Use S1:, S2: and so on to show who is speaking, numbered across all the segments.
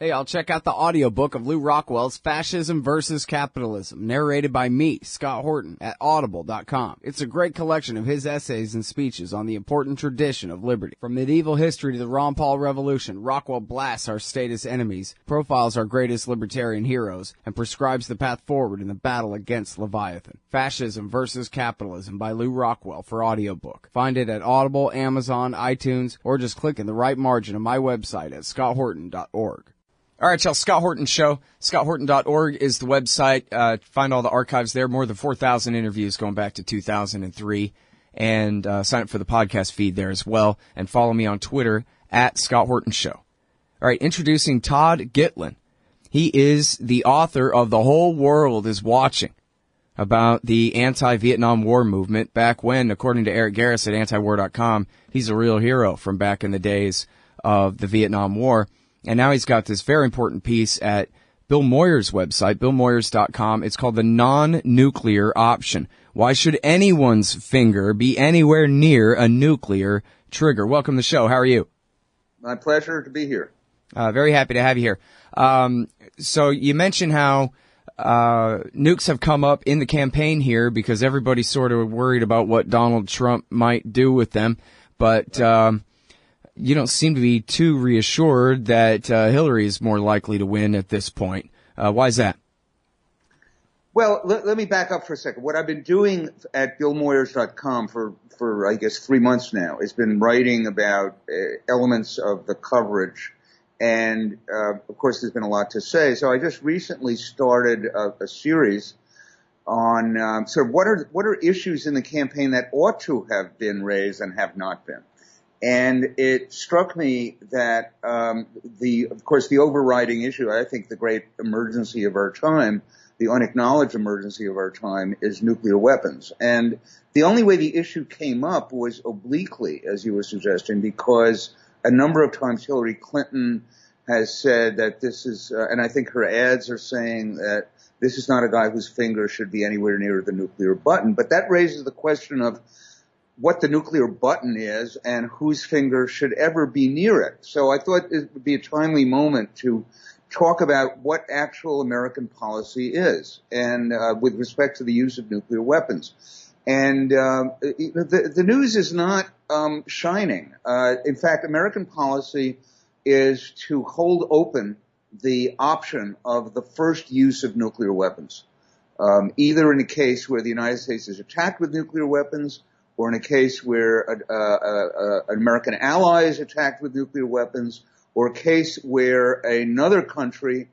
S1: Hey, I'll check out the audiobook of Lou Rockwell's Fascism versus Capitalism, narrated by me, Scott Horton, at audible.com. It's a great collection of his essays and speeches on the important tradition of liberty. From medieval history to the Ron Paul Revolution, Rockwell blasts our statist enemies, profiles our greatest libertarian heroes, and prescribes the path forward in the battle against Leviathan. Fascism versus Capitalism by Lou Rockwell for audiobook. Find it at Audible, Amazon, iTunes, or just click in the right margin of my website at scotthorton.org. All right, y'all, Scott Horton Show. ScottHorton.org is the website. Find all the archives there. More than 4,000 interviews going back to 2003. And sign up for the podcast feed there as well. And follow me on Twitter at Scott Horton Show. All right, introducing Todd Gitlin. He is the author of The Whole World is Watching, about the anti-Vietnam War movement back when, according to Eric Garris at antiwar.com, he's a real hero from back in the days of the Vietnam War. And now he's got this very important piece at Bill Moyer's website, billmoyers.com. It's called The Non-Nuclear Option. Why should anyone's finger be anywhere near a nuclear trigger? Welcome to the show. How are you?
S2: My pleasure to be here.
S1: Very happy to have you here. So you mentioned how nukes have come up in the campaign here because everybody's sort of worried about what Donald Trump might do with them. But you don't seem to be too reassured that Hillary is more likely to win at this point. Why is that?
S2: Well, let me back up for a second. What I've been doing at billmoyers.com for I guess 3 months now has been writing about elements of the coverage. And, of course, there's been a lot to say. So I just recently started a series on sort of what are issues in the campaign that ought to have been raised and have not been. And it struck me that, of course, the overriding issue, I think the great emergency of our time, the unacknowledged emergency of our time, is nuclear weapons. And the only way the issue came up was obliquely, as you were suggesting, because a number of times Hillary Clinton has said that this is, and I think her ads are saying that this is not a guy whose finger should be anywhere near the nuclear button. But that raises the question of what the nuclear button is and whose finger should ever be near it. So I thought it would be a timely moment to talk about what actual American policy is and with respect to the use of nuclear weapons. And the news is not shining. In fact, American policy is to hold open the option of the first use of nuclear weapons, either in a case where the United States is attacked with nuclear weapons or in a case where an American ally is attacked with nuclear weapons, or a case where another country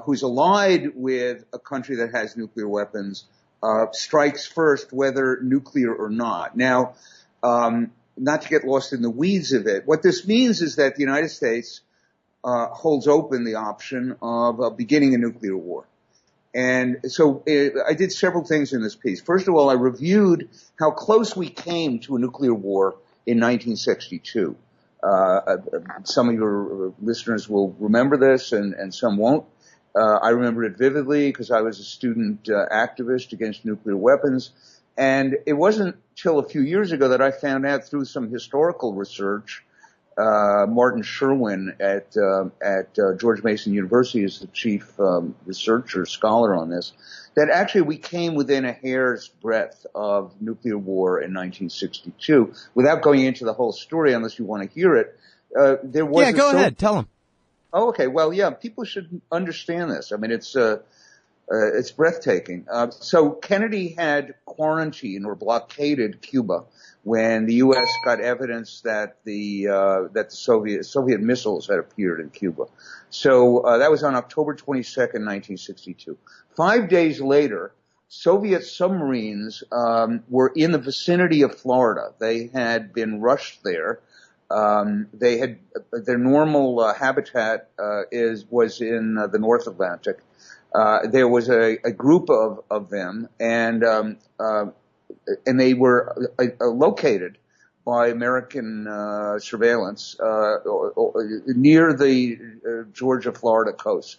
S2: who's allied with a country that has nuclear weapons strikes first, whether nuclear or not. Now, not to get lost in the weeds of it, what this means is that the United States holds open the option of beginning a nuclear war. And so I did several things in this piece. First of all, I reviewed how close we came to a nuclear war in 1962. Some of your listeners will remember this and some won't. I remember it vividly because I was a student activist against nuclear weapons. And it wasn't till a few years ago that I found out through some historical research, Martin Sherwin at George Mason University is the chief researcher, scholar on this, that actually we came within a hair's breadth of nuclear war in 1962. Without going into the whole story, unless you want to hear it, there was
S1: go ahead, tell them.
S2: Oh, okay. Well, yeah, people should understand this. I mean, it's breathtaking. So Kennedy had quarantined or blockaded Cuba when the U.S. got evidence that the Soviet missiles had appeared in Cuba. So that was on October 22nd, 1962. 5 days later, Soviet submarines were in the vicinity of Florida. They had been rushed there. They had their normal habitat was in the North Atlantic. There was a group of them, and they were located by American surveillance near the Georgia-Florida coast,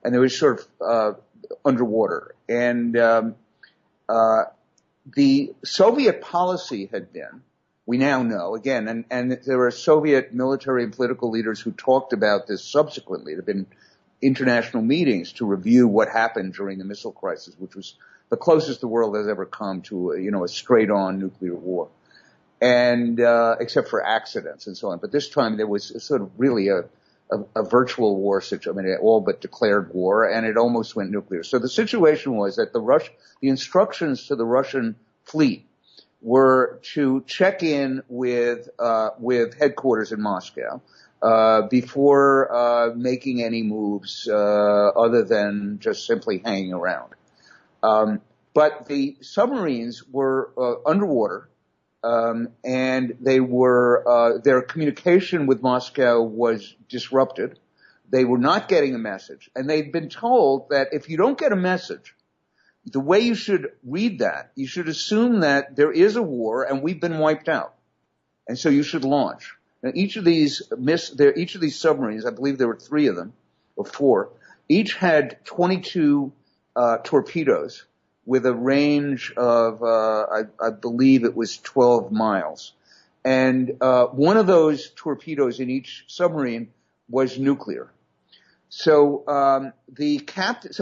S2: and they were sort of underwater. And the Soviet policy had been, we now know, again, and there are Soviet military and political leaders who talked about this subsequently. There have been international meetings to review what happened during the missile crisis, which was the closest the world has ever come to a straight-on nuclear war, and except for accidents and so on. But this time there was sort of really a virtual war situation. I mean, all but declared war, and it almost went nuclear. So the situation was that the instructions to the Russian fleet were to check in with headquarters in Moscow before making any moves other than just simply hanging around. But the submarines were underwater, and their communication with Moscow was disrupted. They were not getting a message, and they'd been told that if you don't get a message, the way you should read that, you should assume that there is a war and we've been wiped out, and so you should launch. Now, each of these submarines, I believe there were 3 of them, or 4, each had 22 torpedoes with a range of, I believe it was 12 miles. And one of those torpedoes in each submarine was nuclear. So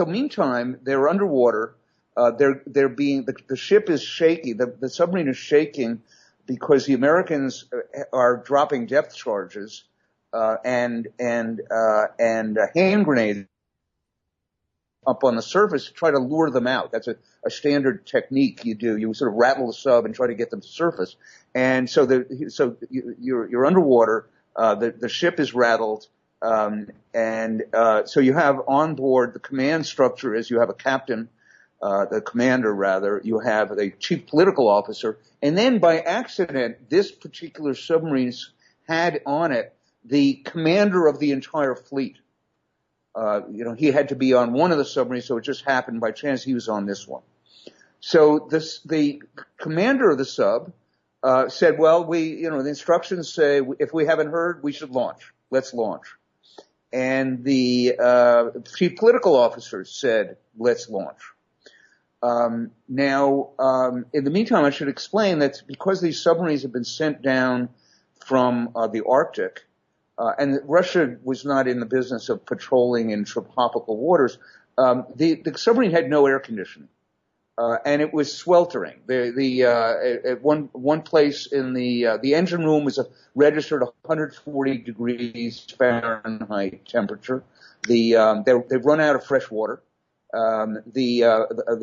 S2: meantime, they're underwater. The ship is shaky. The submarine is shaking because the Americans are dropping depth charges and hand grenades up on the surface to try to lure them out. That's a standard technique you do. You sort of rattle the sub and try to get them to surface. And so you're underwater. The ship is rattled. So you have on board, the command structure is you have a captain, the commander rather, you have the chief political officer, and then by accident, this particular submarine had on it the commander of the entire fleet. He had to be on one of the submarines, so it just happened by chance he was on this one. So the commander of the sub said, well, the instructions say if we haven't heard, we should launch. Let's launch. And the chief political officer said, let's launch. In the meantime, I should explain that because these submarines have been sent down from the Arctic, and Russia was not in the business of patrolling in subtropical waters, the submarine had no air conditioning. And it was sweltering. At one place in the engine room was registered 140 degrees Fahrenheit temperature. They've run out of fresh water. The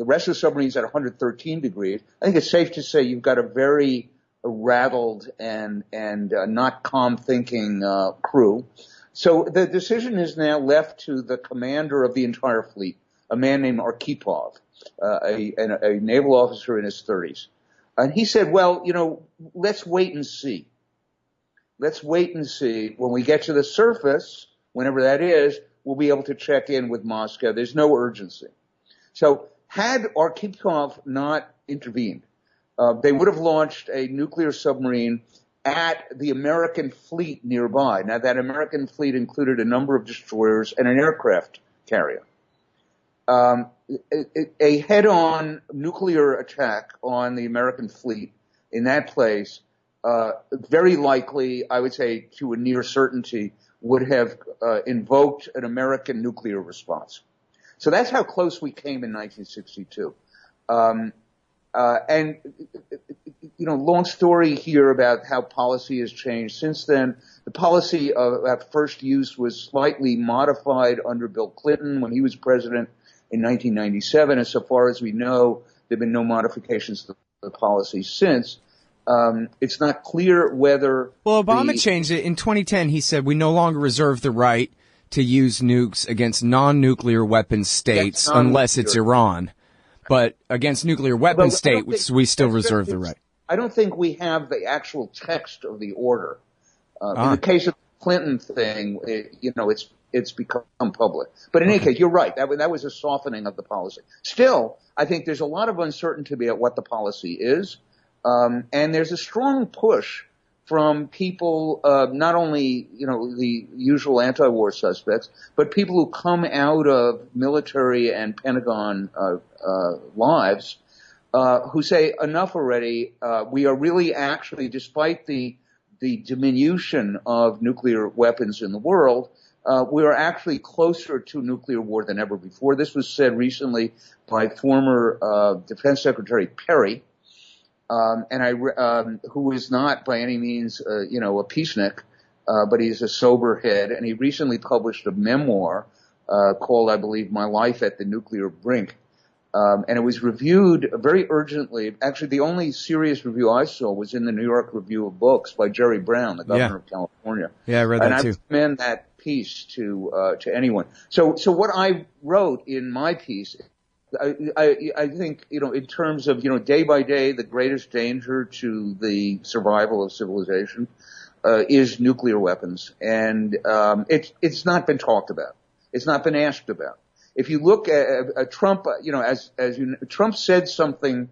S2: rest of the submarine's at 113 degrees. I think it's safe to say you've got a very rattled and not calm thinking crew. So the decision is now left to the commander of the entire fleet, a man named Arkhipov. A naval officer in his 30s. And he said, well, let's wait and see. Let's wait and see. When we get to the surface, whenever that is, we'll be able to check in with Moscow. There's no urgency. So had Arkhipov not intervened, they would have launched a nuclear submarine at the American fleet nearby. Now, that American fleet included a number of destroyers and an aircraft carrier. A head-on nuclear attack on the American fleet in that place, very likely, I would say to a near certainty, would have invoked an American nuclear response. So that's how close we came in 1962. Long story here about how policy has changed since then. The policy at first use was slightly modified under Bill Clinton when he was president in 1997. And so far as we know, there have been no modifications to the policy since. It's not clear whether... Well,
S1: Obama changed it. In 2010, he said we no longer reserve the right to use nukes against non-nuclear weapon states unless it's Iran. But against nuclear weapon states, we still reserve the right.
S2: I don't think we have the actual text of the order. In the case of the Clinton thing, it's become public. But in any case, you're right. That was a softening of the policy. Still, I think there's a lot of uncertainty about what the policy is. And there's a strong push from people, not only, the usual anti-war suspects, but people who come out of military and Pentagon lives, who say enough already. We are really actually, despite the diminution of nuclear weapons in the world, we are actually closer to nuclear war than ever before. This was said recently by former Defense Secretary Perry, who is not by any means, a peacenik, but he's a sober head, and he recently published a memoir called, I believe, My Life at the Nuclear Brink. And it was reviewed very urgently. Actually, the only serious review I saw was in the New York Review of Books by Jerry Brown, the governor of California.
S1: Yeah, I read that too.
S2: And I recommend that piece to anyone. So what I wrote in my piece, I think, in terms of, day by day, the greatest danger to the survival of civilization, is nuclear weapons. And, it's not been talked about. It's not been asked about. If you look at Trump, Trump said something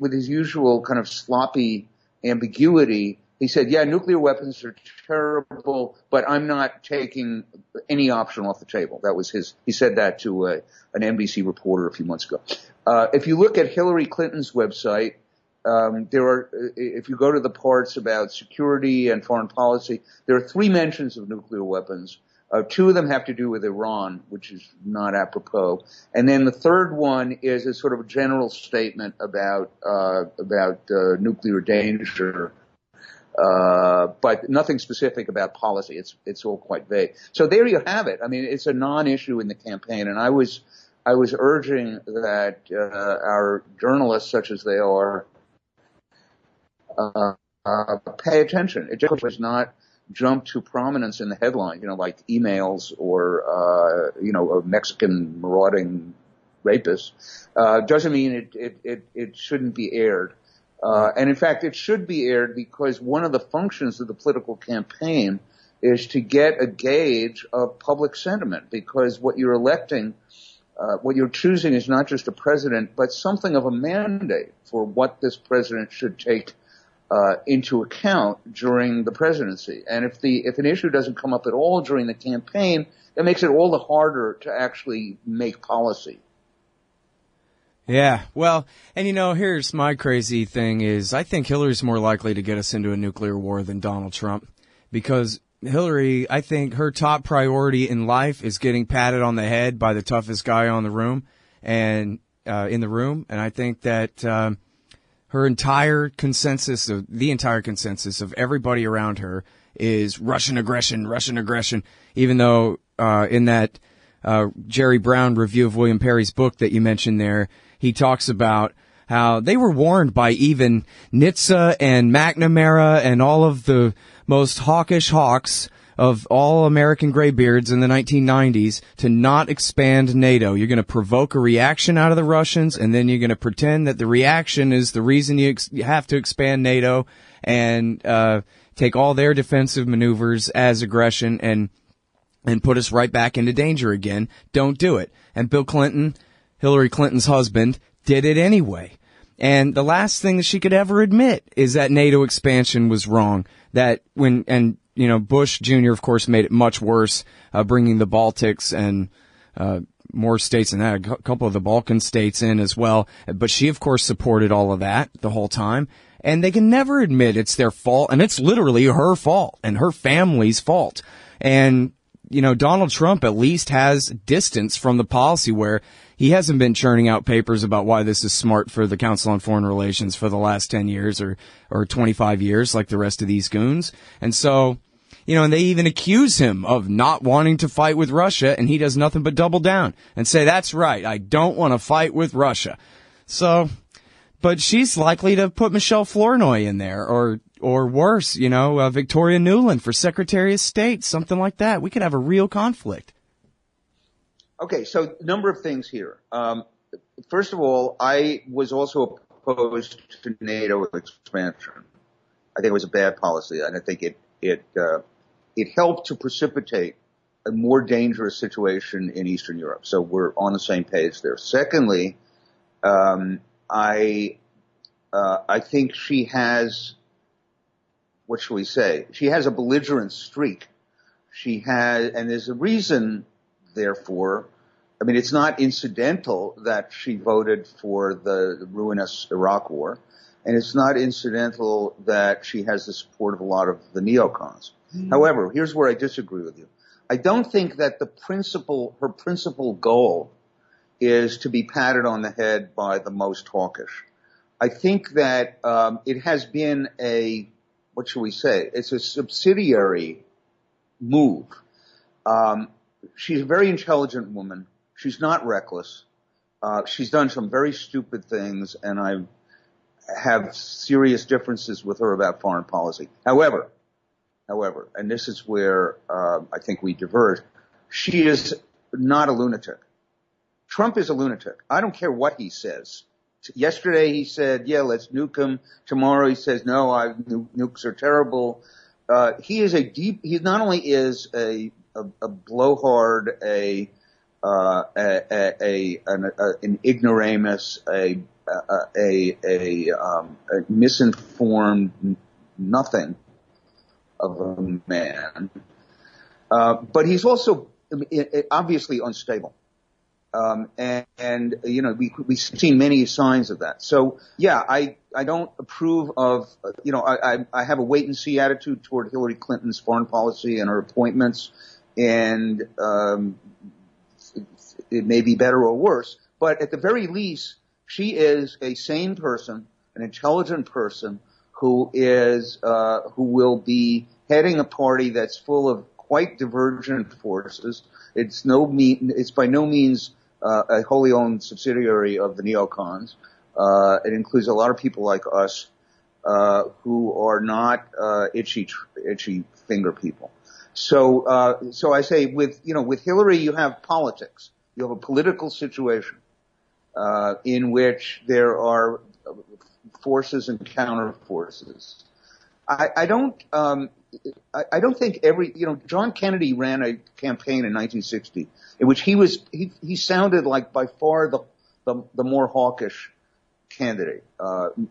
S2: with his usual kind of sloppy ambiguity. He said, yeah, nuclear weapons are terrible, but I'm not taking any option off the table. That was he said that to an NBC reporter a few months ago. If you look at Hillary Clinton's website, if you go to the parts about security and foreign policy, there are 3 mentions of nuclear weapons. 2 of them have to do with Iran, which is not apropos. And then the third one is a sort of a general statement about nuclear danger, but nothing specific about policy. It's all quite vague. So there you have it. I mean, it's a non-issue in the campaign, and I was urging that our journalists, such as they are, pay attention. It just was not jump to prominence in the headline, like emails or, a Mexican marauding rapist, doesn't mean it shouldn't be aired. And in fact, it should be aired because one of the functions of the political campaign is to get a gauge of public sentiment, because what you're electing, what you're choosing is not just a president, but something of a mandate for what this president should take into account during the presidency. And if an issue doesn't come up at all during the campaign, that makes it all the harder to actually make policy.
S1: Yeah, well, and here's my crazy thing is I think Hillary's more likely to get us into a nuclear war than Donald Trump, because Hillary, I think her top priority in life is getting patted on the head by the toughest guy on the room and in the room, and I think that the entire consensus of everybody around her is Russian aggression, even though in that Jerry Brown review of William Perry's book that you mentioned there, he talks about how they were warned by even Nitze and McNamara and all of the most hawkish hawks of all American graybeards in the 1990s to not expand NATO. You're going to provoke a reaction out of the Russians, and then you're going to pretend that the reaction is the reason you have to expand NATO and take all their defensive maneuvers as aggression and put us right back into danger again. Don't do it. And Bill Clinton, Hillary Clinton's husband, did it anyway. And the last thing that she could ever admit is that NATO expansion was wrong. Bush Jr., of course, made it much worse, bringing the Baltics and more states than that, a couple of the Balkan states in as well. But she, of course, supported all of that the whole time. And they can never admit it's their fault, and it's literally her fault and her family's fault. And, Donald Trump at least has distance from the policy where he hasn't been churning out papers about why this is smart for the Council on Foreign Relations for the last 10 years or 25 years like the rest of these goons. And so, and they even accuse him of not wanting to fight with Russia, and he does nothing but double down and say, that's right, I don't want to fight with Russia. So, but she's likely to put Michelle Flournoy in there or worse, Victoria Nuland for Secretary of State, something like that. We could have a real conflict.
S2: Okay, so a number of things here. First of all, I was also opposed to NATO expansion. I think it was a bad policy, and I think it helped to precipitate a more dangerous situation in Eastern Europe. So we're on the same page there. Secondly, I think she has, what shall we say? She has a belligerent streak. And there's a reason, therefore, I mean, it's not incidental that she voted for the ruinous Iraq War, and it's not incidental that she has the support of a lot of the neocons. However, here's where I disagree with you. I don't think that her principal goal is to be patted on the head by the most hawkish. I think that it has been what shall we say? It's a subsidiary move. She's a very intelligent woman. She's not reckless. She's done some very stupid things, and I have serious differences with her about foreign policy. However, and this is where I think we diverge, she is not a lunatic. Trump is a lunatic. I don't care what he says. Yesterday he said, yeah, let's nuke him. Tomorrow he says, no, nukes are terrible. He not only is a blowhard, an ignoramus, a misinformed nothing of a man, but he's also obviously unstable. And you know, we've seen many signs of that. So yeah, I don't approve of, you know, I have a wait and see attitude toward Hillary Clinton's foreign policy and her appointments, and it may be better or worse, but at the very least, she is a sane person, an intelligent person who will be heading a party that's full of quite divergent forces. It's by no means a wholly owned subsidiary of the neocons. It includes a lot of people like us who are not itchy finger people. So I say with Hillary, you have politics. You have a political situation in which there are forces and counter forces. I don't think John Kennedy ran a campaign in 1960 in which he sounded like by far the more hawkish candidate.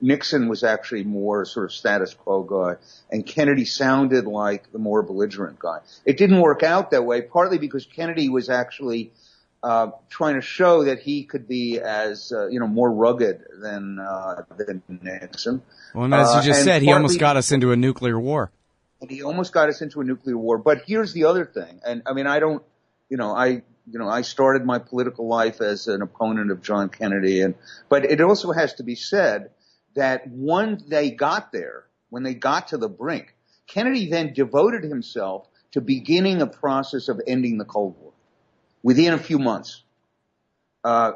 S2: Nixon was actually more sort of status quo guy, and Kennedy sounded like the more belligerent guy. It didn't work out that way, partly because Kennedy was actually trying to show that he could be as more rugged than Nixon.
S1: Well, and as you just said, he almost got us into a nuclear war.
S2: And he almost got us into a nuclear war. But here's the other thing, and I mean, I started my political life as an opponent of John Kennedy, but it also has to be said that when they got to the brink, Kennedy then devoted himself to beginning a process of ending the Cold War within a few months.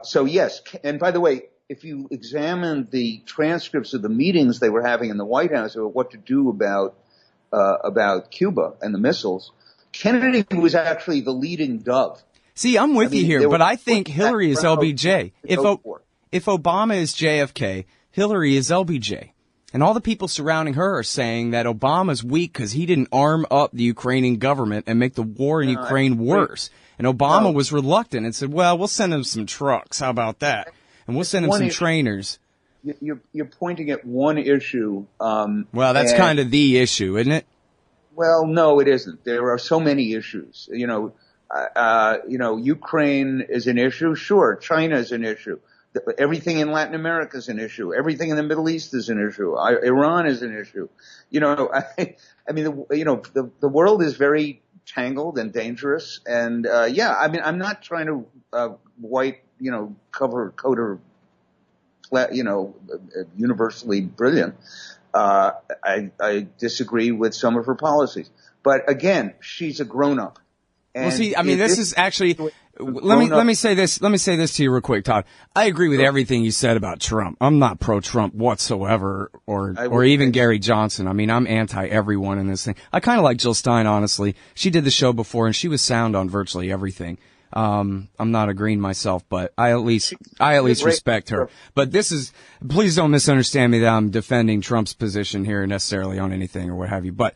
S2: So yes, and by the way, if you examine the transcripts of the meetings they were having in the White House about what to do about Cuba and the missiles, Kennedy was actually the leading dove.
S1: See, I'm with you here, but I think Hillary is LBJ. If Obama is JFK, Hillary is LBJ. And all the people surrounding her are saying that Obama's weak because he didn't arm up the Ukrainian government and make the war in Ukraine worse. And Obama was reluctant and said, well, we'll send him some trucks. How about that? And we'll send him some trainers.
S2: You're pointing at one issue.
S1: Well, that's kind of the issue, isn't it?
S2: Well, no, it isn't. There are so many issues. Ukraine is an issue. Sure, China is an issue. Everything in Latin America is an issue. Everything in the Middle East is an issue. Iran is an issue. The world is very tangled and dangerous. And I'm not trying to coat her, universally brilliant. I disagree with some of her policies, but again, she's a grown-up.
S1: Well, see, I mean, this is actually. Let me say this. Let me say this to you real quick, Todd. I agree with everything you said about Trump. I'm not pro-Trump whatsoever, or even Gary Johnson. I mean, I'm anti-everyone in this thing. I kind of like Jill Stein, honestly. She did the show before, and she was sound on virtually everything. I'm not agreeing myself, but I at least respect her. But please don't misunderstand me that I'm defending Trump's position here necessarily on anything or what have you. But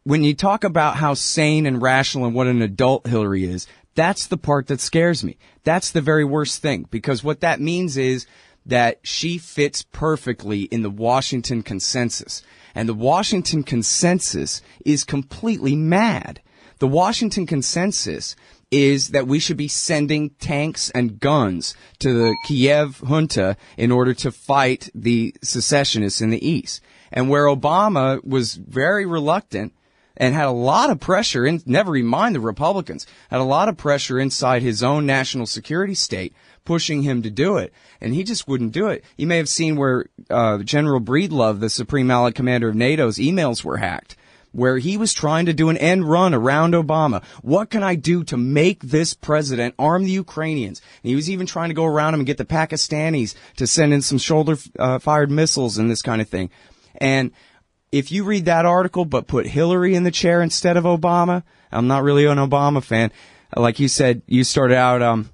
S1: when you talk about how sane and rational and what an adult Hillary is, that's the part that scares me. That's the very worst thing, because what that means is that she fits perfectly in the Washington consensus. And the Washington consensus is completely mad. The Washington consensus is that we should be sending tanks and guns to the Kiev junta in order to fight the secessionists in the East. And where Obama was very reluctant and had a lot of pressure, never even mind the Republicans, had a lot of pressure inside his own national security state pushing him to do it, and he just wouldn't do it. You may have seen where General Breedlove, the Supreme Allied Commander of NATO's emails were hacked, where he was trying to do an end run around Obama. What can I do to make this president arm the Ukrainians? And he was even trying to go around him and get the Pakistanis to send in some shoulder-fired missiles and this kind of thing. And if you read that article but put Hillary in the chair instead of Obama, I'm not really an Obama fan. Like you said, you started out,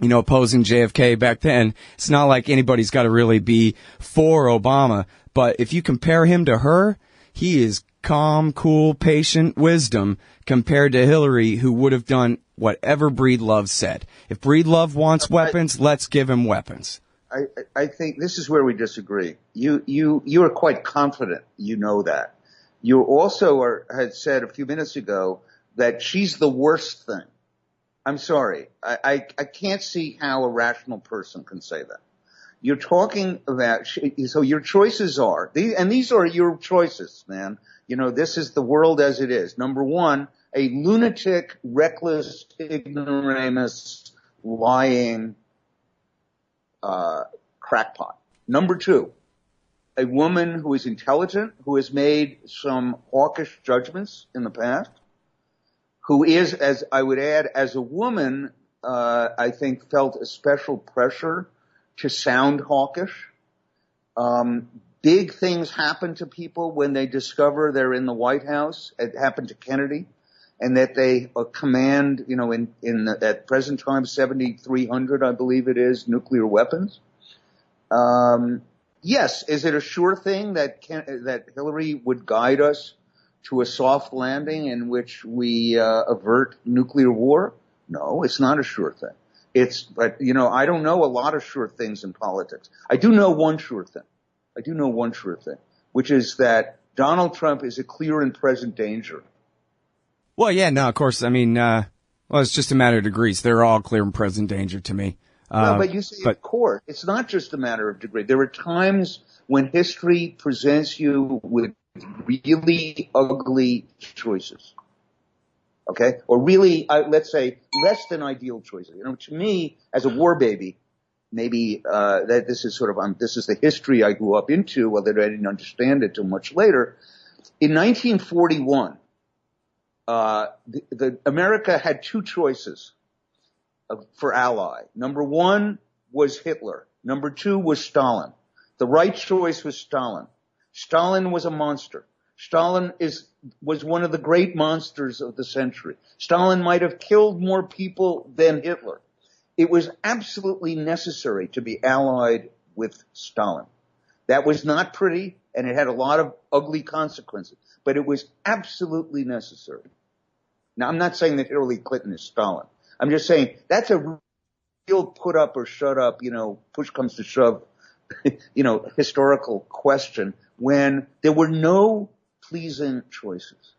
S1: opposing JFK back then. It's not like anybody's got to really be for Obama. But if you compare him to her, he is calm, cool, patient wisdom compared to Hillary, who would have done whatever Breedlove said. If Breedlove wants weapons, let's give him weapons.
S2: I think this is where we disagree. You are quite confident you know that. You also had said a few minutes ago that she's the worst thing. I'm sorry. I can't see how a rational person can say that. You're talking about, so your choices are, and these are your choices, man. This is the world as it is. Number one, a lunatic, reckless, ignoramus, lying, crackpot. Number two, a woman who is intelligent, who has made some hawkish judgments in the past, who is, as I would add, as a woman, I think felt a special pressure to sound hawkish. Big things happen to people when they discover they're in the White House. It happened to Kennedy, and that they command, at present time, 7,300, I believe it is, nuclear weapons. Yes, is it a sure thing that Hillary would guide us to a soft landing in which we avert nuclear war? No, it's not a sure thing. But I don't know a lot of sure things in politics. I do know one sure thing, which is that Donald Trump is a clear and present danger.
S1: Well, yeah, no, of course. I mean, it's just a matter of degrees. They're all clear and present danger to me.
S2: No, but you say, of course, it's not just a matter of degree. There are times when history presents you with really ugly choices. Okay? Or really, let's say, less than ideal choices. To me, as a war baby, maybe, that this is this is the history I grew up into, although I didn't understand it till much later. In 1941, America had two choices for ally. Number one was Hitler. Number two was Stalin. The right choice was Stalin. Stalin was a monster. Stalin was one of the great monsters of the century. Stalin might have killed more people than Hitler. It was absolutely necessary to be allied with Stalin. That was not pretty, and it had a lot of ugly consequences, but it was absolutely necessary. Now, I'm not saying that Hillary Clinton is Stalin. I'm just saying that's a real put up or shut up, push comes to shove, historical question when there were no pleasing choices.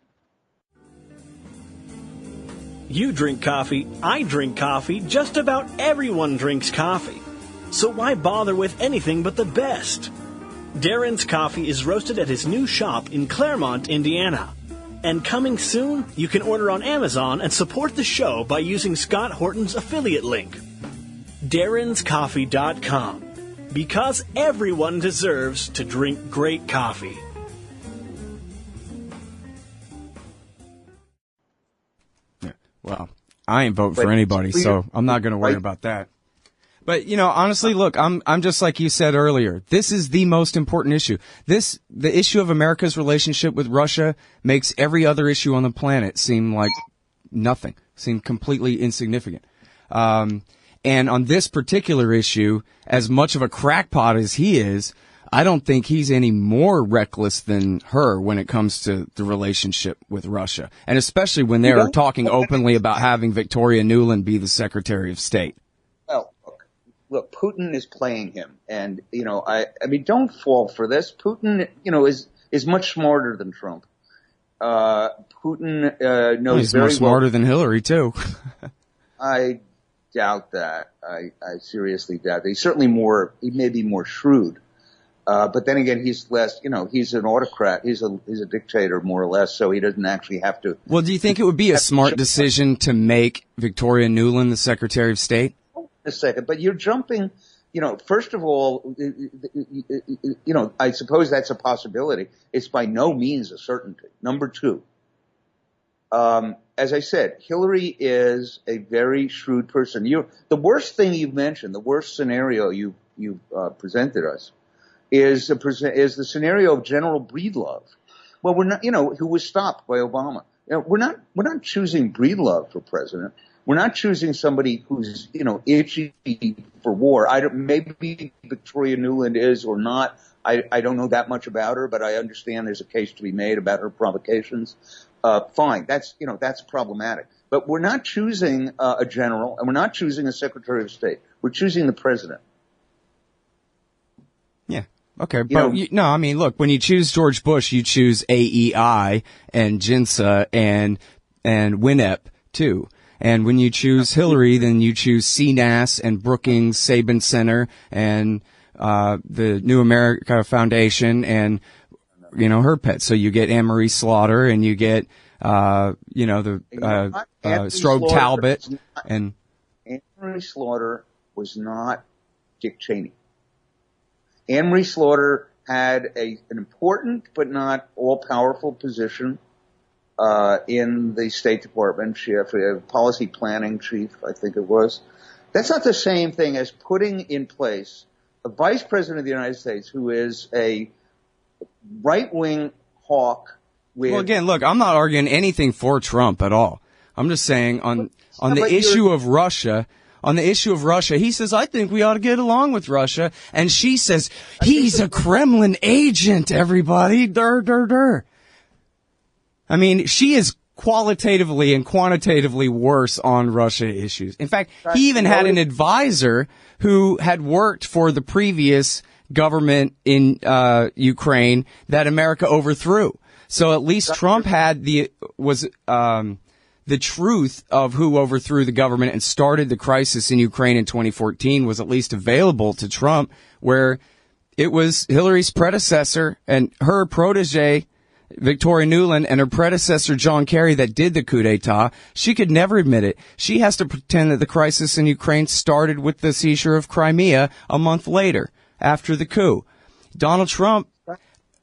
S3: You drink coffee, I drink coffee, just about everyone drinks coffee. So why bother with anything but the best? Darren's Coffee is roasted at his new shop in Claremont, Indiana. And coming soon, you can order on Amazon and support the show by using Scott Horton's affiliate link. Darren'sCoffee.com. Because everyone deserves to drink great coffee.
S1: Well, I ain't voting for anybody, so I'm not going to worry about that. But, honestly, look, I'm just like you said earlier. This is the most important issue. The issue of America's relationship with Russia makes every other issue on the planet seem like nothing, seem completely insignificant. And on this particular issue, as much of a crackpot as he is, I don't think he's any more reckless than her when it comes to the relationship with Russia. And especially when they're talking openly about having Victoria Nuland be the Secretary of State.
S2: Well, look, Putin is playing him. And, I mean, don't fall for this. Putin, is much smarter than Trump. Putin knows
S1: he's more smarter than Hillary, too.
S2: I doubt that. I seriously doubt that. He may be more shrewd. But then again, he's less, he's an autocrat. He's a dictator more or less, so he doesn't actually have to.
S1: Well, do you think it would be a smart decision to make Victoria Nuland the Secretary of State?
S2: A second, but you're jumping, first of all, I suppose that's a possibility. It's by no means a certainty. Number two, as I said, Hillary is a very shrewd person. The worst thing you've mentioned, the worst scenario you presented us, is the scenario of General Breedlove. Well, we're not, who was stopped by Obama. We're not choosing Breedlove for president. We're not choosing somebody who's, itchy for war. Maybe Victoria Nuland is or not. I don't know that much about her, but I understand there's a case to be made about her provocations. Fine. That's problematic. But we're not choosing a general, and we're not choosing a Secretary of State. We're choosing the president.
S1: Yeah. Okay. But look, when you choose George Bush, you choose AEI and GINSA and WINEP too. And when you choose Hillary, then you choose CNAS and Brookings Sabin Center and the New America Foundation and her pet. So you get Anne-Marie Slaughter and you get Strobe Talbot and
S2: Anne-Marie Slaughter was not Dick Cheney. Anne-Marie Slaughter had an important but not all-powerful position in the State Department. She had a policy planning chief, I think it was. That's not the same thing as putting in place a vice president of the United States who is a right-wing hawk with...
S1: Well, again, look, I'm not arguing anything for Trump at all. I'm just saying on the issue of Russia... On the issue of Russia, he says, I think we ought to get along with Russia. And she says, he's a Kremlin agent, everybody. Dur, dur, dur. I mean, she is qualitatively and quantitatively worse on Russia issues. In fact, he even had an advisor who had worked for the previous government in Ukraine that America overthrew. So at least Trump had the truth of who overthrew the government and started the crisis in Ukraine in 2014 was at least available to Trump, where it was Hillary's predecessor and her protege, Victoria Nuland, and her predecessor, John Kerry, that did the coup d'etat. She could never admit it. She has to pretend that the crisis in Ukraine started with the seizure of Crimea a month later, after the coup. Donald Trump,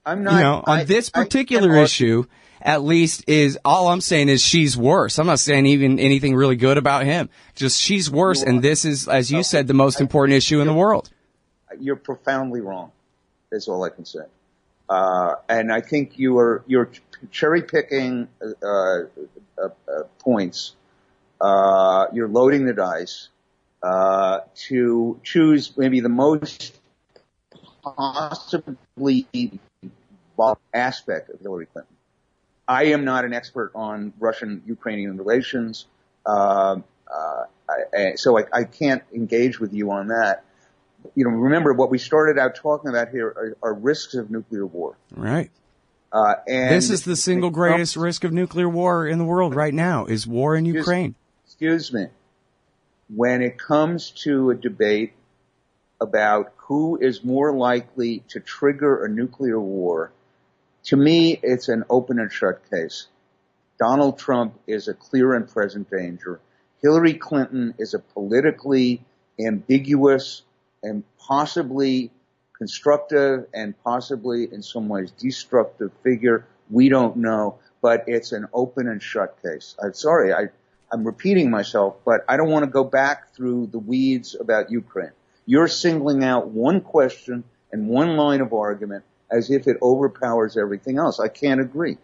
S1: on this particular issue, at least is, all I'm saying is she's worse. I'm not saying even anything really good about him. Just she's worse, and this is, as you said, the most important issue in the world.
S2: You're profoundly wrong. That's all I can say. And I think you're cherry picking points. You're loading the dice to choose maybe the most possibly aspect of Hillary Clinton. I am not an expert on Russian-Ukrainian relations, so I can't engage with you on that. Remember what we started out talking about here are risks of nuclear war.
S1: Right. And this is the single greatest risk of nuclear war in the world right now, is war in Ukraine.
S2: Excuse me. When it comes to a debate about who is more likely to trigger a nuclear war, to me, it's an open and shut case. Donald Trump is a clear and present danger. Hillary Clinton is a politically ambiguous and possibly constructive and possibly in some ways destructive figure. We don't know, but it's an open and shut case. I'm sorry, I'm repeating myself, but I don't want to go back through the weeds about Ukraine. You're singling out one question and one line of argument as if it overpowers everything else. I can't agree.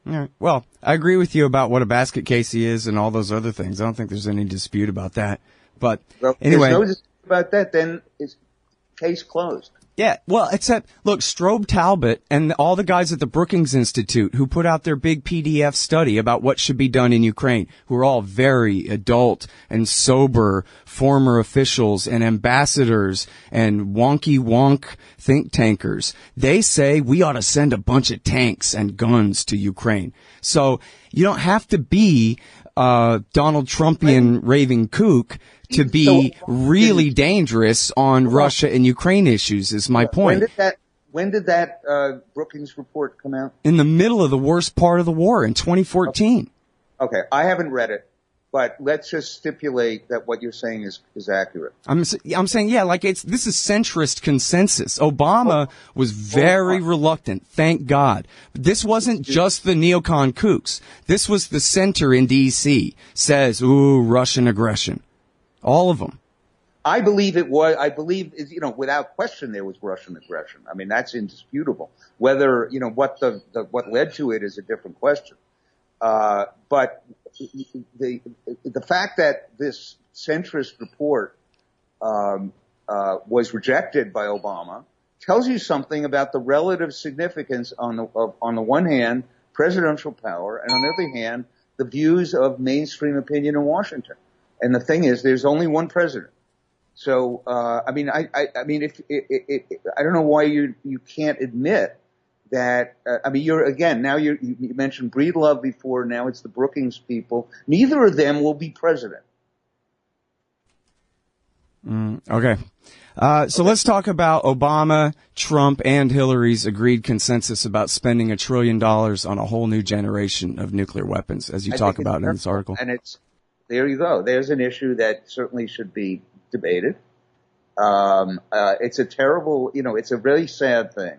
S1: All right. Well, I agree with you about what a basket case he is and all those other things. I don't think there's any dispute about that. But anyway.
S2: There's no dispute about that, then it's case closed.
S1: Yeah, well, except, look, Strobe Talbot and all the guys at the Brookings Institute who put out their big PDF study about what should be done in Ukraine, who are all very adult and sober former officials and ambassadors and wonky-wonk think tankers. They say we ought to send a bunch of tanks and guns to Ukraine. So you don't have to be Donald Trumpian raving kook to be really dangerous on Russia and Ukraine issues is my point.
S2: When did that Brookings report come out?
S1: In the middle of the worst part of the war in 2014.
S2: Okay, I haven't read it, but let's just stipulate that what you're saying is accurate.
S1: I'm saying, yeah, like this is centrist consensus. Obama was very reluctant, thank God. But this wasn't just the neocon kooks. This was the center in D.C. says, ooh, Russian aggression. All of them.
S2: I believe it was. I believe, without question, there was Russian aggression. I mean, that's indisputable. Whether what led to it is a different question. But the fact that this centrist report was rejected by Obama tells you something about the relative significance on the one hand, presidential power, and on the other hand, the views of mainstream opinion in Washington. And the thing is, there's only one president. So, I mean, if I don't know why you can't admit that. I mean, you mentioned Breedlove before. Now it's the Brookings people. Neither of them will be president.
S1: Okay. So let's talk about Obama, Trump, and Hillary's agreed consensus about spending $1 trillion on a whole new generation of nuclear weapons, as you talk about in this article.
S2: And there you go. There's an issue that certainly should be debated. It's a terrible, it's a really sad thing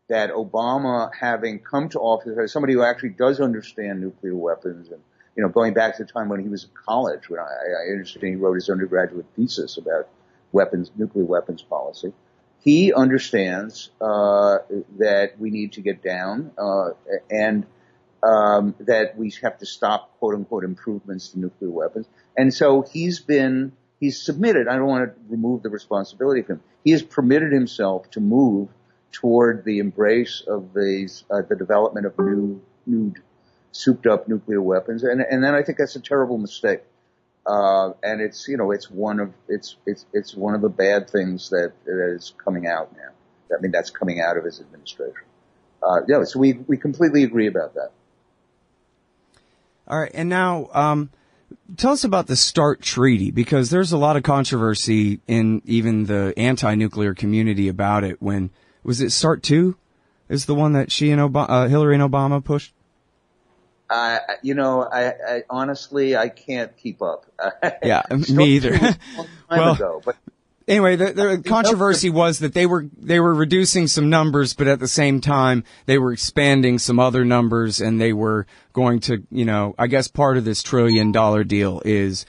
S2: that Obama, having come to office as somebody who actually does understand nuclear weapons, and going back to the time when he was in college, when I understand he wrote his undergraduate thesis about nuclear weapons policy. He understands that we need to get down and that we have to stop quote unquote improvements to nuclear weapons, and so he's submitted. I don't want to remove the responsibility from him. He has permitted himself to move toward the embrace of the development of new souped up nuclear weapons, and then I think that's a terrible mistake. And it's one of the bad things that is coming out now. I mean, that's coming out of his administration. So we completely agree about that.
S1: All right, and now tell us about the START treaty, because there's a lot of controversy in even the anti-nuclear community about it. When was it START 2? Is the one that she and Hillary and Obama pushed?
S2: I honestly, I can't keep up.
S1: Yeah, me either. But anyway, the controversy was that they were reducing some numbers, but at the same time, they were expanding some other numbers, and they were going to, I guess part of this $1 trillion deal is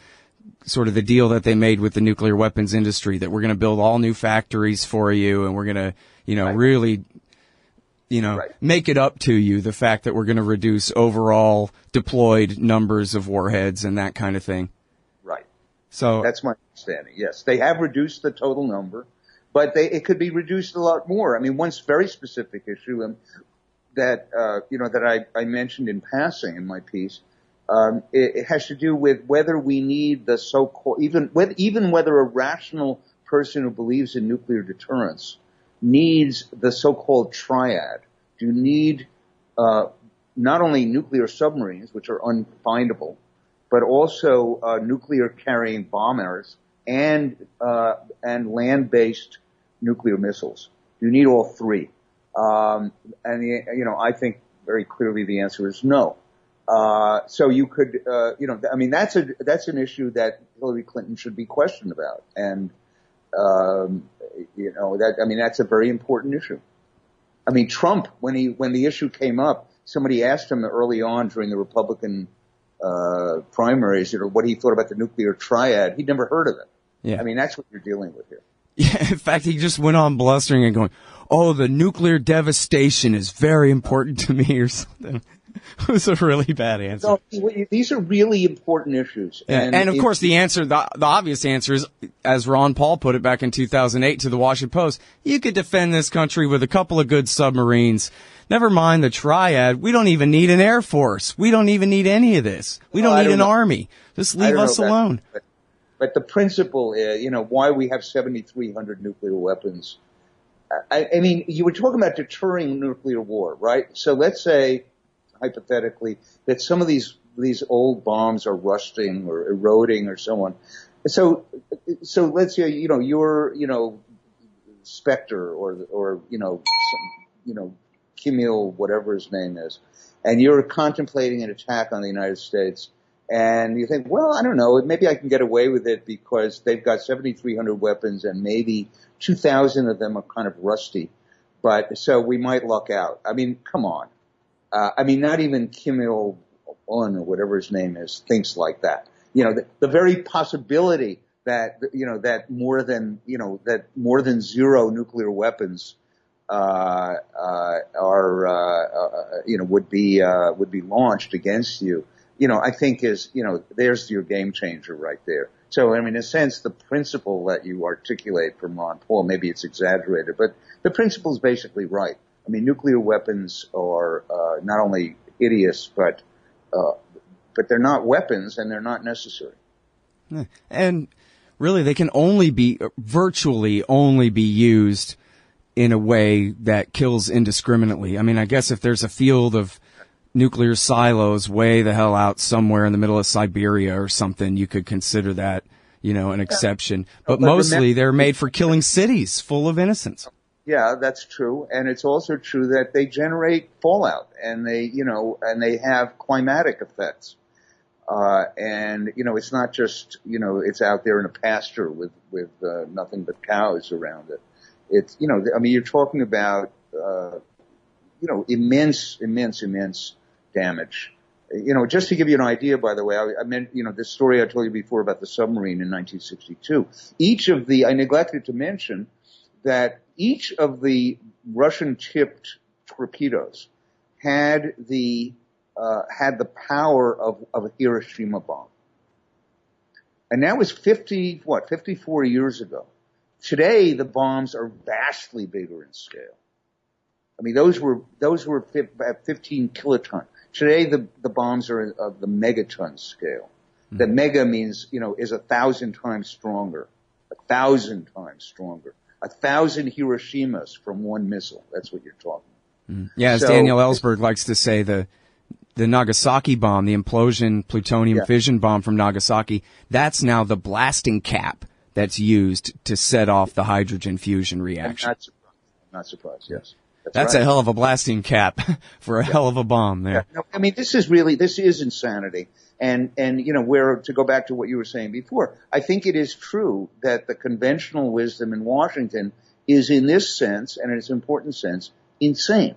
S1: sort of the deal that they made with the nuclear weapons industry, that we're going to build all new factories for you, and we're going to, really, make it up to you, the fact that we're going to reduce overall deployed numbers of warheads and that kind of thing.
S2: Right.
S1: So
S2: that's my understanding. Yes, they have reduced the total number, but it could be reduced a lot more. I mean, one very specific issue that I mentioned in passing in my piece, it has to do with whether we need the so-called, even whether a rational person who believes in nuclear deterrence needs the so-called triad. Do you need not only nuclear submarines, which are unfindable, but also nuclear carrying bombers and land-based nuclear missiles? Do you need all three? I think very clearly the answer is no. So you could, that's an issue that Hillary Clinton should be questioned about, and that's a very important issue. I mean, Trump, when the issue came up, somebody asked him early on during the Republican primaries, what he thought about the nuclear triad. He'd never heard of it.
S1: Yeah.
S2: I mean, that's what you're dealing with here.
S1: Yeah, in fact, he just went on blustering and going, "Oh, the nuclear devastation is very important to me," or something. It was a really bad answer.
S2: No, these are really important issues.
S1: And of course, the answer, the obvious answer is, as Ron Paul put it back in 2008 to the Washington Post, you could defend this country with a couple of good submarines. Never mind the triad. We don't even need an Air Force. We don't even need any of this. We don't need an army. Just leave us alone.
S2: But the principle is, why we have 7,300 nuclear weapons. I mean, you were talking about deterring nuclear war, right? So let's say, hypothetically, that some of these these old bombs are rusting or eroding or so on. So let's say, you're, Spectre or Kim Il, whatever his name is, and you're contemplating an attack on the United States, and you think, well, I don't know, maybe I can get away with it because they've got 7,300 weapons and maybe 2,000 of them are kind of rusty, but so we might luck out. I mean, come on. Not even Kim Il-un or whatever his name is thinks like that. The very possibility that, that more than zero nuclear weapons, would be launched against you, I think is, there's your game changer right there. So, in a sense, the principle that you articulate from Ron Paul, maybe it's exaggerated, but the principle is basically right. Nuclear weapons are, not only hideous, but they're not weapons and they're not necessary.
S1: And really, they can virtually only be used in a way that kills indiscriminately. I guess if there's a field of nuclear silos way the hell out somewhere in the middle of Siberia or something, you could consider that, an exception. But mostly they're made for killing cities full of innocents.
S2: Yeah, that's true. And it's also true that they generate fallout and they have climatic effects. It's not just, it's out there in a pasture with nothing but cows around it. It's, you're talking about, immense damage. Just to give you an idea, by the way, I meant, this story I told you before about the submarine in 1962. I neglected to mention that each of the Russian-tipped torpedoes had the power of a Hiroshima bomb. And that was 54 years ago. Today, the bombs are vastly bigger in scale. Those were at 15 kiloton. Today, the bombs are of the megaton scale. Mm-hmm. The mega means, is 1,000 times stronger. 1,000 times stronger. 1,000 Hiroshimas from one missile. That's what you're talking about.
S1: Mm-hmm. Yeah, as Daniel Ellsberg likes to say, the Nagasaki bomb, the implosion plutonium fission bomb from Nagasaki, that's now the blasting cap that's used to set off the hydrogen fusion reaction.
S2: I'm not surprised, yes.
S1: That's
S2: right.
S1: A hell of a blasting cap for a hell of a bomb there.
S2: Yeah. No, this is insanity. And, to go back to what you were saying before, I think it is true that the conventional wisdom in Washington is in this sense, and in its important sense, insane.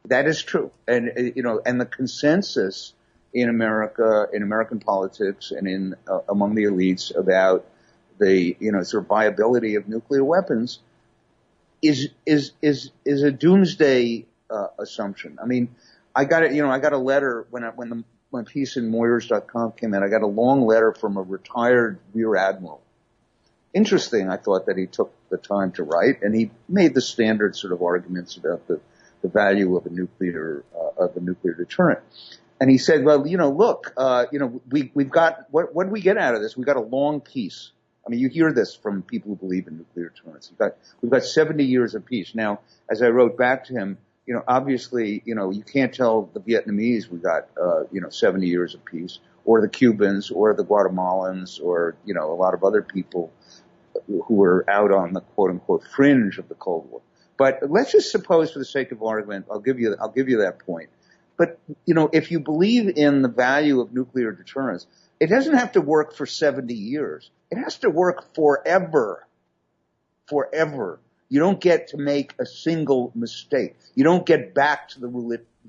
S2: That is true. And, and the consensus in America, in American politics and among the elites about the, sort of viability of nuclear weapons is a doomsday, assumption. I got a letter when my piece in Moyers.com came out. I got a long letter from a retired rear admiral. Interesting, I thought, that he took the time to write, and he made the standard sort of arguments about the value of a nuclear deterrent. And he said, well, look, we've got, what do we get out of this? We got a long peace. You hear this from people who believe in nuclear deterrence. We've got 70 years of peace. Now, as I wrote back to him, obviously, you can't tell the Vietnamese we got, 70 years of peace, or the Cubans, or the Guatemalans, or, a lot of other people who were out on the quote unquote fringe of the Cold War. But let's just suppose, for the sake of argument, I'll give you that point. But, if you believe in the value of nuclear deterrence, it doesn't have to work for 70 years. It has to work forever. Forever. You don't get to make a single mistake. You don't get back to the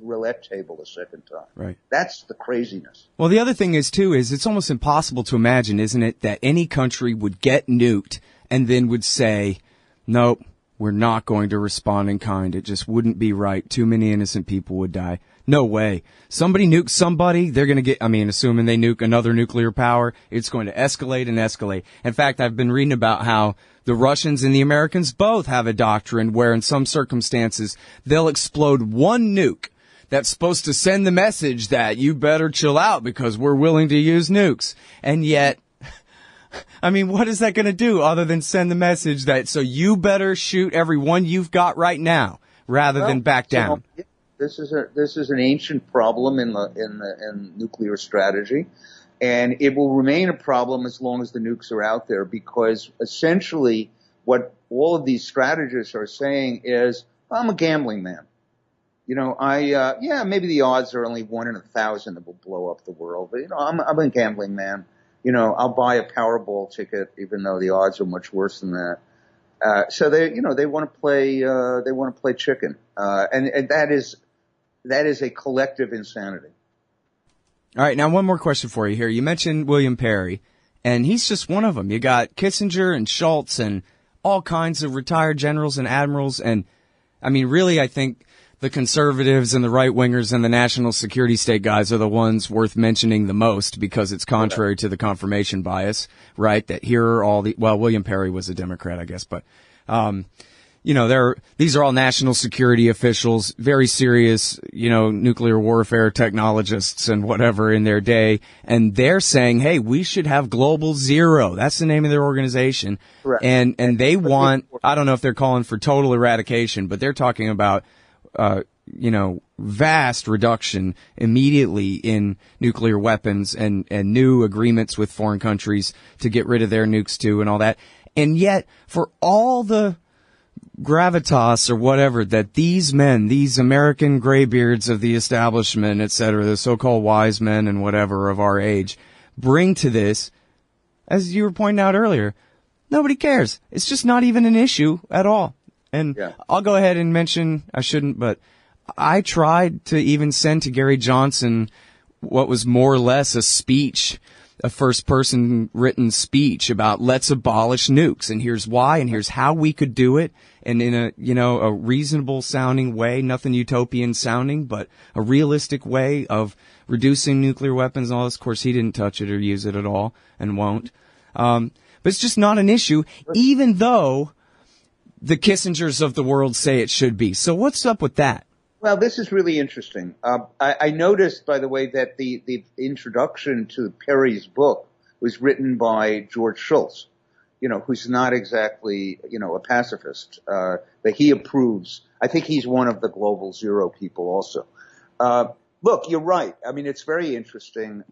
S2: roulette table a second time.
S1: Right.
S2: That's the craziness.
S1: Well, the other thing is, too, it's almost impossible to imagine, isn't it, that any country would get nuked and then would say, nope, we're not going to respond in kind. It just wouldn't be right. Too many innocent people would die. No way. Somebody nukes somebody, they're going to get, assuming they nuke another nuclear power, it's going to escalate and escalate. In fact, I've been reading about how the Russians and the Americans both have a doctrine where in some circumstances they'll explode one nuke that's supposed to send the message that you better chill out because we're willing to use nukes. And yet, what is that going to do other than send the message that so you better shoot every one you've got right now rather than back down?
S2: This is an ancient problem in nuclear strategy, and it will remain a problem as long as the nukes are out there, because essentially what all of these strategists are saying is, I'm a gambling man. Maybe the odds are only 1 in 1,000 that will blow up the world, but I'm a gambling man. I'll buy a Powerball ticket even though the odds are much worse than that. So they want to play chicken, and that is a collective insanity.
S1: All right, now one more question for you here. You mentioned William Perry, and he's just one of them. You got Kissinger and Schultz and all kinds of retired generals and admirals, and I mean, really, I think the conservatives and the right-wingers and the national security state guys are the ones worth mentioning the most, because it's contrary to the confirmation bias, right? That here are all William Perry was a Democrat, I guess, but, these are all national security officials, very serious, nuclear warfare technologists and whatever in their day. And they're saying, hey, we should have Global Zero. That's the name of their organization.
S2: Correct.
S1: And they want, I don't know if they're calling for total eradication, but they're talking about, vast reduction immediately in nuclear weapons and new agreements with foreign countries to get rid of their nukes too and all that. And yet, for all the gravitas or whatever that these men, these American graybeards of the establishment, et cetera, the so-called wise men and whatever of our age, bring to this, as you were pointing out earlier, nobody cares. It's just not even an issue at all. And I'll go ahead and mention, I shouldn't, but I tried to even send to Gary Johnson what was more or less a speech, a first-person written speech about let's abolish nukes, and here's why, and here's how we could do it, and in a reasonable-sounding way, nothing utopian-sounding, but a realistic way of reducing nuclear weapons and all this. Of course, he didn't touch it or use it at all, and won't. But it's just not an issue, even though the Kissingers of the world say it should be. So what's up with that?
S2: Well, this is really interesting. I noticed, by the way, that the introduction to Perry's book was written by George Shultz, who's not exactly, a pacifist, but he approves. I think he's one of the Global Zero people also. Look, you're right. I mean, it's very interesting.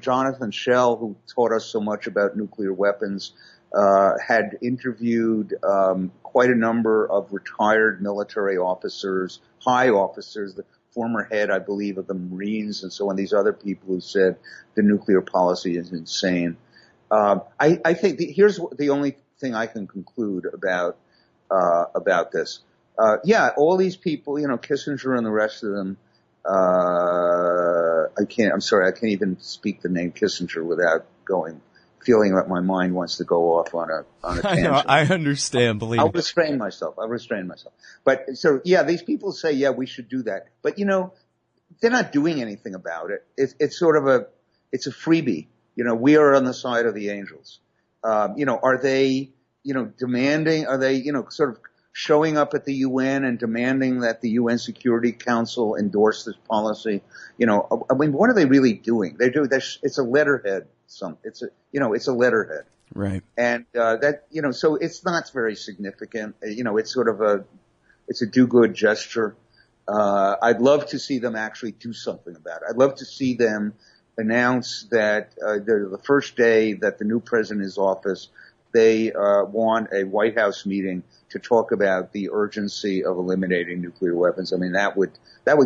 S2: Jonathan Schell, who taught us so much about nuclear weapons, had interviewed quite a number of retired military officers, high officers, the former head, I believe, of the Marines and so on, these other people who said the nuclear policy is insane. I think here's the only thing I can conclude about this. All these people, Kissinger and the rest of them, I can't even speak the name Kissinger without feeling that my mind wants to go off on a tangent.
S1: I understand, believe me.
S2: I'll restrain myself. But these people say, we should do that. But they're not doing anything about it. It's sort of it's a freebie. We are on the side of the angels. Are they, demanding, are they, sort of showing up at the UN and demanding that the UN Security Council endorse this policy? What are they really doing? It's a letterhead. It's a letterhead.
S1: Right.
S2: And, so it's not very significant. It's sort of it's a do-good gesture. I'd love to see them actually do something about it. I'd love to see them announce that, the first day that the new president is office, they, want a White House meeting to talk about the urgency of eliminating nuclear weapons. I mean, that would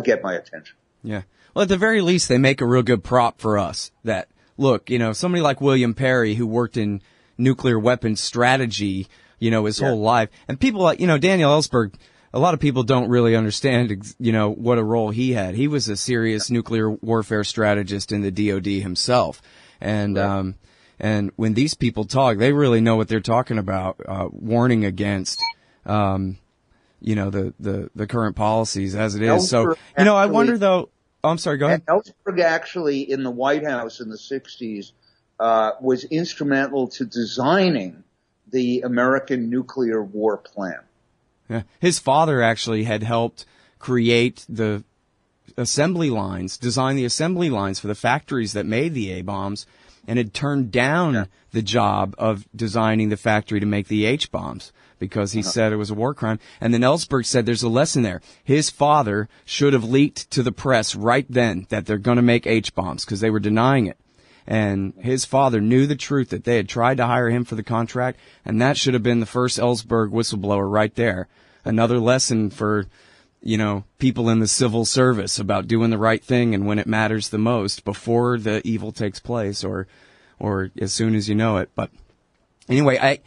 S2: get my attention.
S1: Yeah. Well, at the very least, they make a real good prop for us that, look, somebody like William Perry, who worked in nuclear weapons strategy, his whole life, and people like, Daniel Ellsberg, a lot of people don't really understand, what a role he had. He was a serious nuclear warfare strategist in the DoD himself. And,
S2: right.
S1: And when these people talk, they really know what they're talking about, warning against, the current policies as it is. So, I wonder though, oh, I'm sorry, go ahead.
S2: Ellsberg actually in the White House in the 60s, was instrumental to designing the American nuclear war plan.
S1: Yeah. His father actually had helped create the assembly lines, design the assembly lines for the factories that made the A-bombs. and had turned down the job of designing the factory to make the H-bombs because he said it was a war crime. And then Ellsberg said there's a lesson there. His father should have leaked to the press right then that they're going to make H-bombs because they were denying it. And his father knew the truth, that they had tried to hire him for the contract, and that should have been the first Ellsberg whistleblower right there. Another lesson for, people in the civil service about doing the right thing and when it matters the most before the evil takes place or as soon as you know it. But anyway,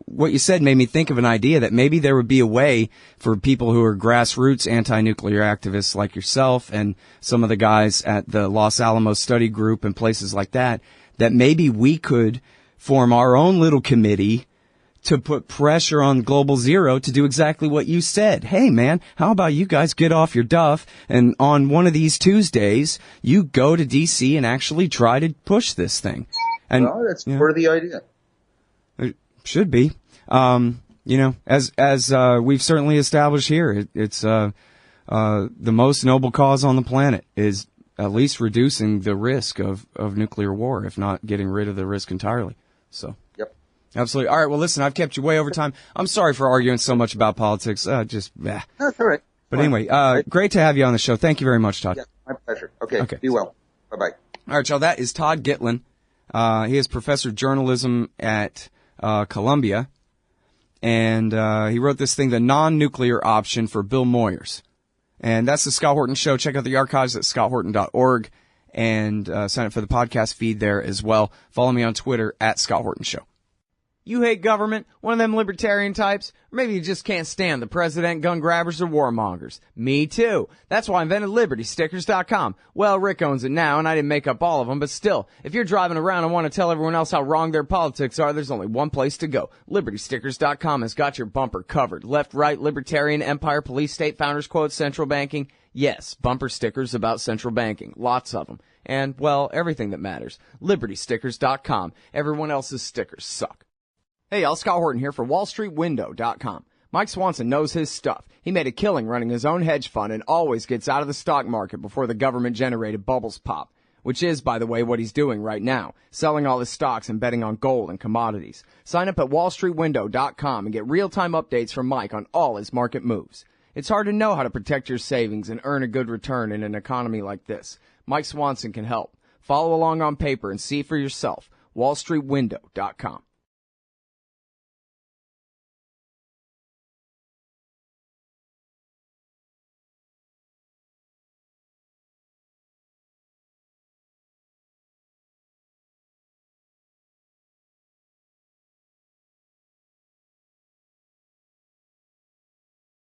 S1: what you said made me think of an idea that maybe there would be a way for people who are grassroots anti-nuclear activists like yourself and some of the guys at the Los Alamos Study Group and places like that maybe we could form our own little committee to put pressure on Global Zero to do exactly what you said. Hey, man, how about you guys get off your duff and on one of these Tuesdays, you go to D.C. and actually try to push this thing. And,
S2: well, that's part of the idea.
S1: It should be. As we've certainly established here, it's the most noble cause on the planet is at least reducing the risk of nuclear war, if not getting rid of the risk entirely. So. Absolutely. All right. Well, listen, I've kept you way over time. I'm sorry for arguing so much about politics. That's
S2: all right.
S1: But anyway, great to have you on the show. Thank you very much, Todd.
S2: Yeah, my pleasure. Okay. Be well. Bye-bye.
S1: All right, y'all. That is Todd Gitlin. He is professor of journalism at Columbia. And he wrote this thing, The Non-Nuclear Option for Bill Moyers. And that's the Scott Horton Show. Check out the archives at scotthorton.org and sign up for the podcast feed there as well. Follow me on Twitter at Scott Horton Show. You hate government? One of them libertarian types? Or maybe you just can't stand the president, gun grabbers, or warmongers. Me too. That's why I invented LibertyStickers.com. Well, Rick owns it now, and I didn't make up all of them, but still, if you're driving around and want to tell everyone else how wrong their politics are, there's only one place to go. LibertyStickers.com has got your bumper covered. Left, right, libertarian, empire, police, state, founders quote, central banking. Yes, bumper stickers about central banking. Lots of them. And, well, everything that matters. LibertyStickers.com. Everyone else's stickers suck. Hey, y'all, Scott Horton here for WallStreetWindow.com. Mike Swanson knows his stuff. He made a killing running his own hedge fund and always gets out of the stock market before the government-generated bubbles pop, which is, by the way, what he's doing right now, selling all his stocks and betting on gold and commodities. Sign up at WallStreetWindow.com and get real-time updates from Mike on all his market moves. It's hard to know how to protect your savings and earn a good return in an economy like this. Mike Swanson can help. Follow along on paper and see for yourself. WallStreetWindow.com.